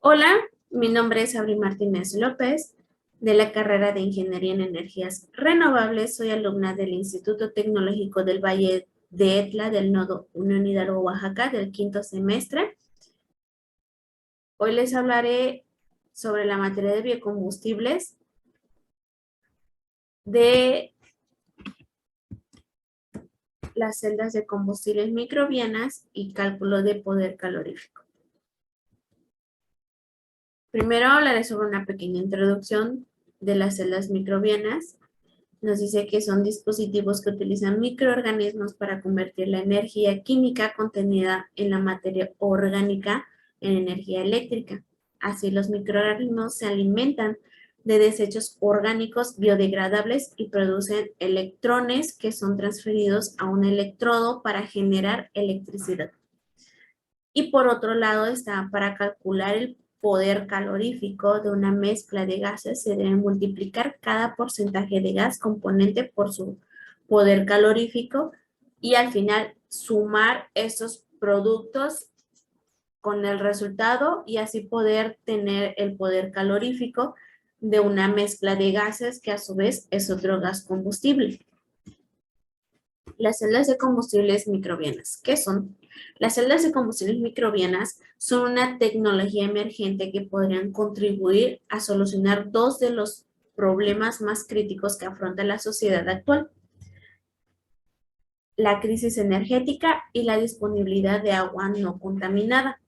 Hola, mi nombre es Abril Martínez López, de la carrera de Ingeniería en Energías Renovables. Soy alumna del Instituto Tecnológico del Valle de Etla, del Nodo Unión Hidalgo, Oaxaca, del quinto semestre. Hoy les hablaré sobre la materia de biocombustibles de las celdas de combustibles microbianas y cálculo de poder calorífico. Primero hablaré sobre una pequeña introducción de las celdas microbianas. Nos dice que son dispositivos que utilizan microorganismos para convertir la energía química contenida en la materia orgánica en energía eléctrica. Así, los microorganismos se alimentan de desechos orgánicos biodegradables y producen electrones que son transferidos a un electrodo para generar electricidad. Y por otro lado está para calcular el poder calorífico de una mezcla de gases, se debe multiplicar cada porcentaje de gas componente por su poder calorífico y al final sumar estos productos con el resultado y así poder tener el poder calorífico de una mezcla de gases que a su vez es otro gas combustible. Las celdas de combustibles microbianas. ¿Qué son? Las celdas de combustibles microbianas son una tecnología emergente que podrían contribuir a solucionar dos de los problemas más críticos que afronta la sociedad actual: la crisis energética y la disponibilidad de agua no contaminada.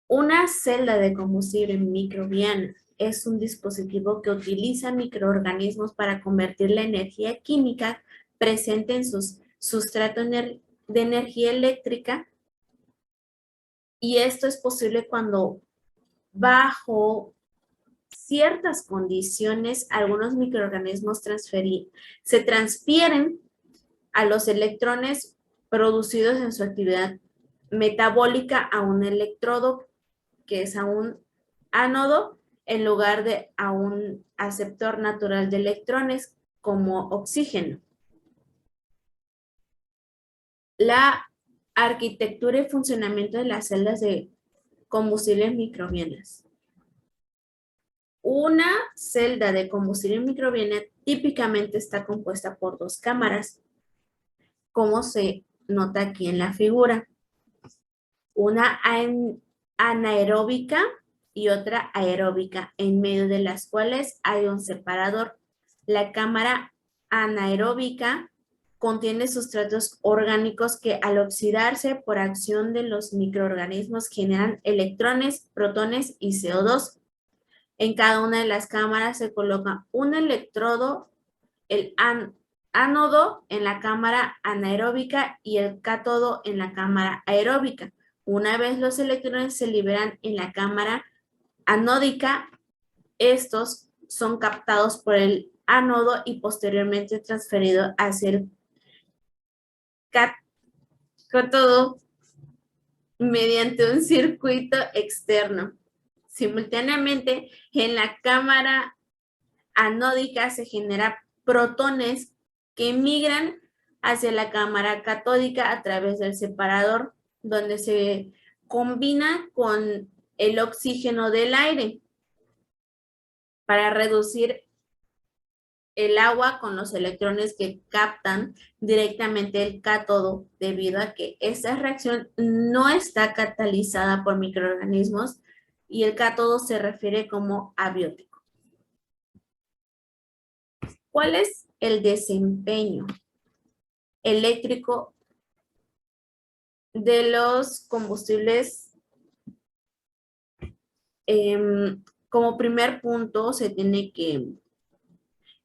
Una celda de combustible microbiana es un dispositivo que utiliza microorganismos para convertir la energía química presente en sus sustrato de energía eléctrica, y esto es posible cuando bajo ciertas condiciones algunos microorganismos se transfieren a los electrones producidos en su actividad metabólica a un electrodo, que es a un ánodo, en lugar de a un aceptor natural de electrones como oxígeno. La arquitectura y funcionamiento de las celdas de combustibles microbianas. Una celda de combustible microbiana típicamente está compuesta por dos cámaras, como se nota aquí en la figura. Una anaeróbica y otra aeróbica, en medio de las cuales hay un separador. La cámara anaeróbica contiene sustratos orgánicos que, al oxidarse por acción de los microorganismos, generan electrones, protones y CO2. En cada una de las cámaras se coloca un electrodo, el ánodo en la cámara anaeróbica y el cátodo en la cámara aeróbica. Una vez los electrones se liberan en la cámara anódica, estos son captados por el ánodo y posteriormente transferidos hacia el cátodo mediante un circuito externo. Simultáneamente, en la cámara anódica se generan protones que migran hacia la cámara catódica a través del separador, donde se combina con el oxígeno del aire para reducir el agua con los electrones que captan directamente el cátodo, debido a que esta reacción no está catalizada por microorganismos y el cátodo se refiere como abiótico. ¿Cuál es el desempeño eléctrico de los combustibles? Como primer punto se tiene que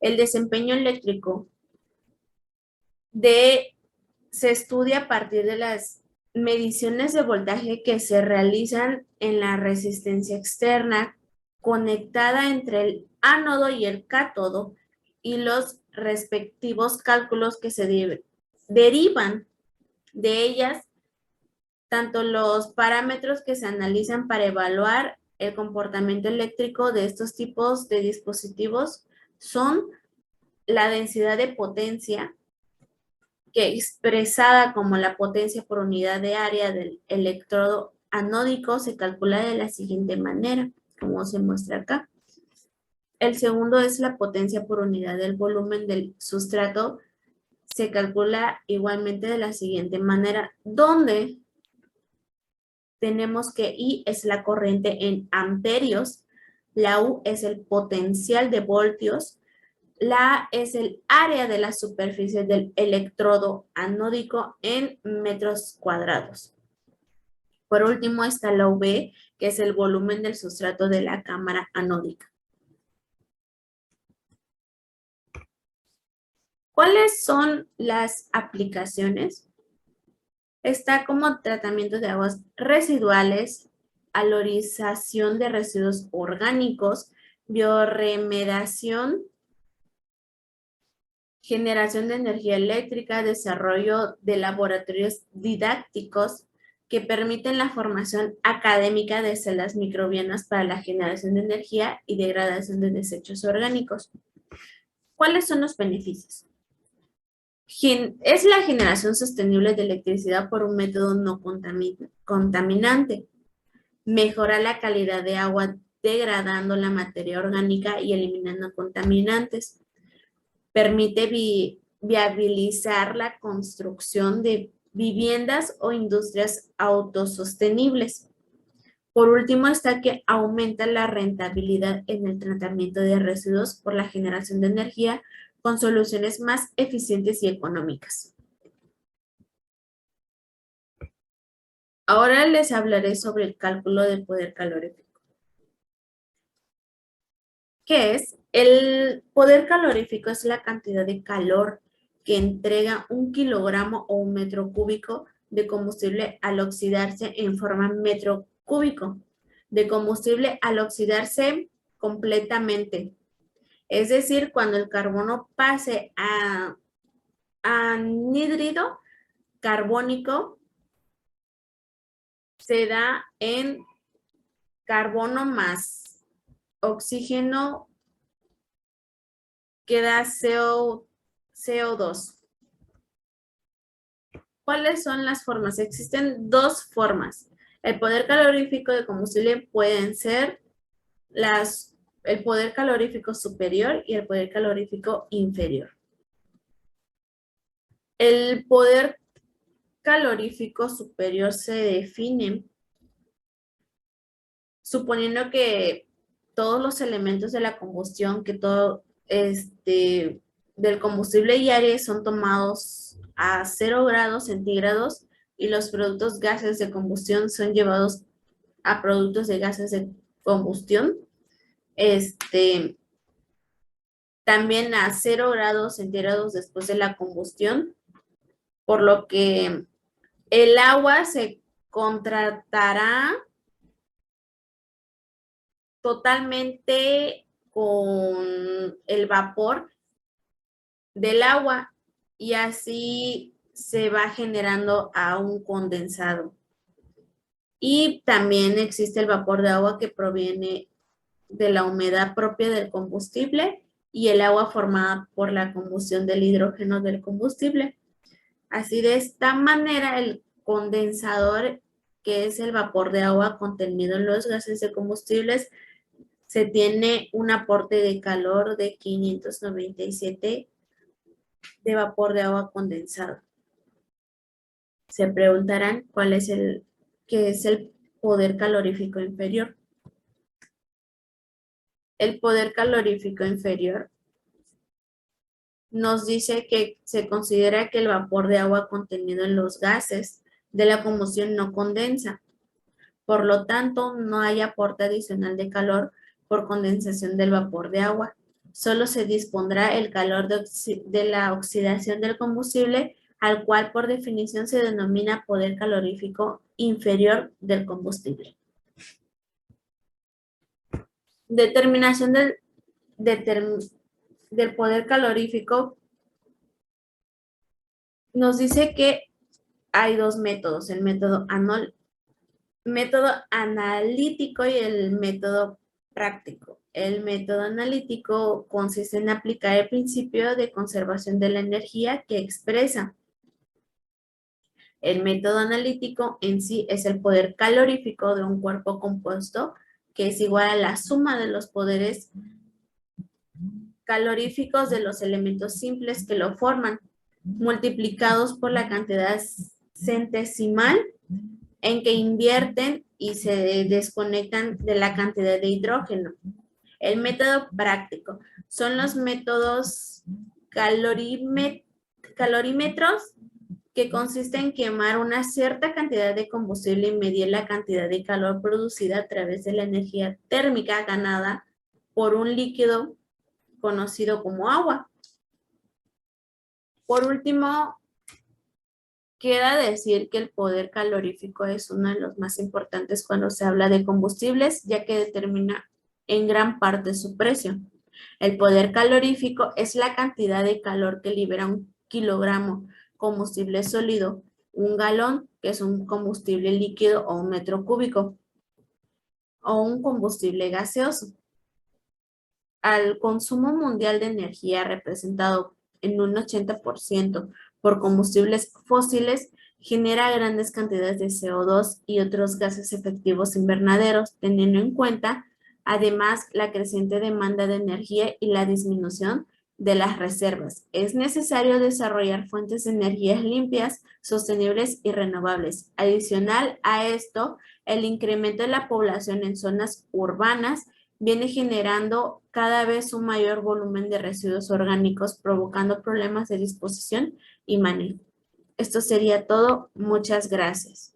el desempeño eléctrico se estudia a partir de las mediciones de voltaje que se realizan en la resistencia externa conectada entre el ánodo y el cátodo y los respectivos cálculos que se derivan de ellas, tanto los parámetros que se analizan para evaluar el comportamiento eléctrico de estos tipos de dispositivos son la densidad de potencia, que expresada como la potencia por unidad de área del electrodo anódico se calcula de la siguiente manera, como se muestra acá. El segundo es la potencia por unidad del volumen del sustrato. Se calcula igualmente de la siguiente manera, donde tenemos que I es la corriente en amperios, la U es el potencial de voltios, la A es el área de la superficie del electrodo anódico en metros cuadrados. Por último está la V, que es el volumen del sustrato de la cámara anódica. ¿Cuáles son las aplicaciones? Está como tratamiento de aguas residuales, valorización de residuos orgánicos, bioremediación, generación de energía eléctrica, desarrollo de laboratorios didácticos que permiten la formación académica de celdas microbianas para la generación de energía y degradación de desechos orgánicos. ¿Cuáles son los beneficios? Es la generación sostenible de electricidad por un método no contaminante. Mejora la calidad de agua degradando la materia orgánica y eliminando contaminantes. Permite viabilizar la construcción de viviendas o industrias autosostenibles. Por último está que aumenta la rentabilidad en el tratamiento de residuos por la generación de energía con soluciones más eficientes y económicas. Ahora les hablaré sobre el cálculo del poder calorífico. ¿Qué es? El poder calorífico es la cantidad de calor que entrega 1 kilogramo o 1 metro cúbico de combustible al oxidarse en forma metro cúbico de combustible al oxidarse completamente. Es decir, cuando el carbono pase a anhídrido carbónico, se da en carbono más oxígeno, queda CO2. ¿Cuáles son las formas? Existen dos formas. El poder calorífico de combustible pueden ser el poder calorífico superior y el poder calorífico inferior. El poder calorífico superior se define suponiendo que todos los elementos de la combustión, que todo del combustible y aire son tomados a 0 grados centígrados y los productos gases de combustión son llevados a productos de gases de combustión. También a 0 grados centígrados después de la combustión, por lo que el agua se contratará totalmente con el vapor del agua y así se va generando a un condensado. Y también existe el vapor de agua que proviene de la humedad propia del combustible y el agua formada por la combustión del hidrógeno del combustible. Así de esta manera el condensador, que es el vapor de agua contenido en los gases de combustibles, se tiene un aporte de calor de 597 de vapor de agua condensado. Se preguntarán qué es el poder calorífico inferior. El poder calorífico inferior nos dice que se considera que el vapor de agua contenido en los gases de la combustión no condensa. Por lo tanto, no hay aporte adicional de calor por condensación del vapor de agua. Solo se dispondrá el calor de la oxidación del combustible, al cual por definición se denomina poder calorífico inferior del combustible. Determinación del poder calorífico nos dice que hay dos métodos, el método analítico y el método práctico. El método analítico consiste en aplicar el principio de conservación de la energía que expresa El método analítico en sí es el poder calorífico de un cuerpo compuesto, que es igual a la suma de los poderes caloríficos de los elementos simples que lo forman, multiplicados por la cantidad centesimal en que invierten y se desconectan de la cantidad de hidrógeno. El método práctico son los métodos calorímetros, que consiste en quemar una cierta cantidad de combustible y medir la cantidad de calor producida a través de la energía térmica ganada por un líquido conocido como agua. Por último, queda decir que el poder calorífico es uno de los más importantes cuando se habla de combustibles, ya que determina en gran parte su precio. El poder calorífico es la cantidad de calor que libera un kilogramo combustible sólido, un galón, que es un combustible líquido, o un metro cúbico, o un combustible gaseoso. Al consumo mundial de energía representado en un 80% por combustibles fósiles, genera grandes cantidades de CO2 y otros gases efectivos invernaderos, teniendo en cuenta además la creciente demanda de energía y la disminución de las reservas. Es necesario desarrollar fuentes de energías limpias, sostenibles y renovables. Adicional a esto, el incremento de la población en zonas urbanas viene generando cada vez un mayor volumen de residuos orgánicos, provocando problemas de disposición y manejo. Esto sería todo. Muchas gracias.